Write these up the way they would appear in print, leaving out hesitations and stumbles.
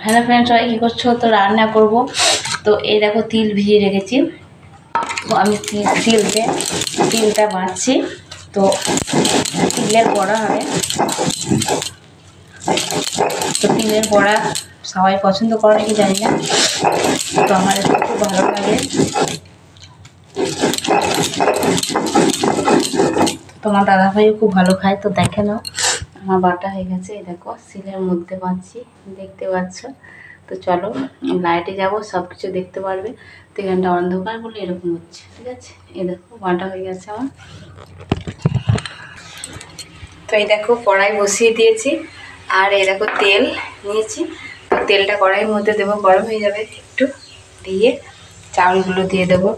Hello friend, সবাই কী করছো? তো রান্না করব। তো এই দেখো তিল ভিজিয়ে রেখেছি। তো আমি তিলটা বাঁচছি। তো তিলের বড়া হবে। তো তিলের বড়া সবাই পছন্দ করে নাকি জানি না, তো আমার খুব ভালো লাগে। তোমার দাদাভাইও খুব ভালো খায়। তো দেখে নাও, আমার বাটা হয়ে গেছে। এই দেখো সিলের মধ্যে বাঁধছি, দেখতে পাচ্ছ। তো চলো লাইটে যাব, সব কিছু দেখতে পারবে। তো এখানটা অন্ধকার বলে এরকম হচ্ছে, ঠিক আছে। এই দেখো বাটা হয়ে গেছে আমার। তো এই দেখো কড়াই বসিয়ে দিয়েছি, আর এই দেখো তেল নিয়েছি। তো তেলটা কড়াইয়ের মধ্যে দেবো, গরম হয়ে যাবে একটু, দিয়ে চাউলগুলো দিয়ে দেবো।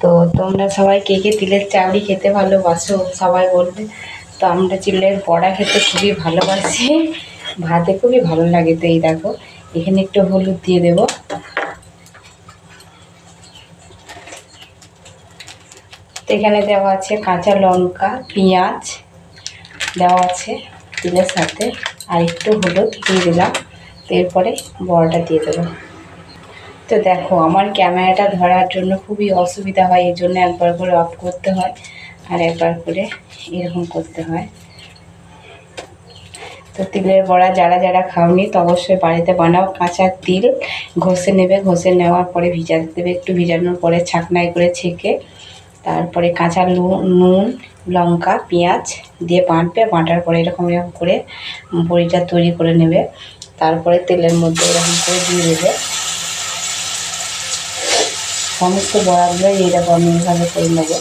তো তোমরা সবাই কে কে তিলের চাউলি খেতে ভালোবাসো সবাই বলবে। তো আমরা তিলের বড়া খেতে খুবই ভালোবাসি, ভাতে খুবই ভালো লাগে। তো এই দেখো এখানে একটু হলুদ দিয়ে দেব। তো এখানে দেওয়া আছে কাঁচা লঙ্কা, পেঁয়াজ দেওয়া আছে তিলের সাথে, আর একটু হলুদ দিয়ে দিলাম। তো এরপরে বড়াটা দিয়ে দেবো। তো দেখো আমার ক্যামেরাটা ধরার জন্য খুবই অসুবিধা হয়, এই জন্য একবার করে অফ করতে হয় আর একবার করে এরকম করতে হয়। তো তিলের বড়া যারা যারা খাওনি তো অবশ্যই বাড়িতে বানাও। কাঁচা তিল ঘষে নেবে, ঘষে নেওয়ার পরে ভিজাতে দেবে, একটু ভিজানোর পরে ছাকনায় করে ছেঁকে তারপরে কাঁচা নুন, লঙ্কা, পেঁয়াজ দিয়ে বাঁটবে। বাঁটার পরে এরকম করে বড়িটা তৈরি করে নেবে। তারপরে তেলের মধ্যে এরকম করে দিয়ে দেবে। সমস্ত বড়াগুলো এইরকম আমি এইভাবে করে নেবো।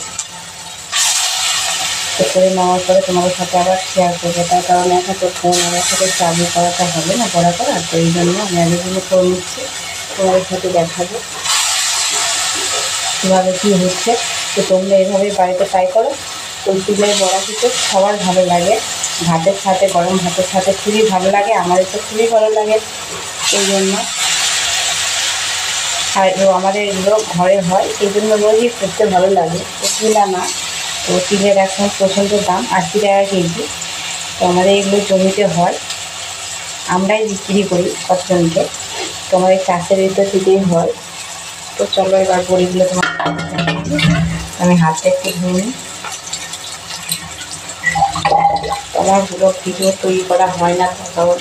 তো করে নেওয়ার পরে তোমাদের সাথে আবার শেয়ার করবো, তার কারণ এখন তো ফোন আমার সাথে চালু করাটা হবে না বড়া করা। তো এই জন্য আমি আগেগুলো করে নিচ্ছি, তোমাদের সাথে দেখাবো কীভাবে কী হচ্ছে। তো তোমরা এইভাবে বাড়িতে ট্রাই করো। তো তিলের বড়া খেতে সবার ভালো লাগে, ভাতের সাথে, গরম ভাতের সাথে খুবই ভালো লাগে। আমাদের তো খুবই ভালো লাগে এই জন্য। আর আমাদের এগুলো ঘরে হয়, এই জন্য রোজই করতে ভালো লাগে, অসুবিধা না। তো তিলের এখন প্রচণ্ড দাম, 80 টাকা কেজি। তো আমাদের এগুলো জমিতে হয়, আমরাই বিক্রি করি কতজনকে। তো আমাদের চাষের ভিতর থেকেই হয়। তো চলো এবার বড়িগুলো তোমার আমি হাতে একটু ধুয়ে নিই। আমার পুরো ভিডিও তৈরি করা হয় না, তো কারণ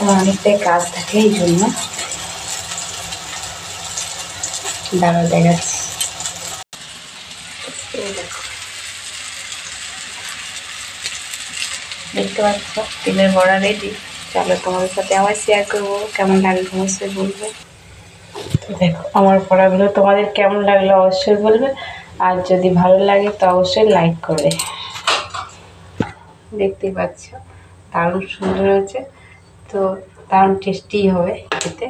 আমার অনেকটাই কাজ থাকে, এই জন্য দাঁড়া দেখাচ্ছি। দেখতে পাচ্ছ তিলের বড়া রেডি। চলো তোমাদের সাথে আবার শেয়ার করবো, কেমন লাগলো অবশ্যই বলবে। তো দেখো আমার বড়াগুলো তোমাদের কেমন লাগলো অবশ্যই বলবে, আর যদি ভালো লাগে তো অবশ্যই লাইক করবে। দেখতেই পাচ্ছ দারুণ সুন্দর হয়েছে, তো দারুণ টেস্টি হবে খেতে।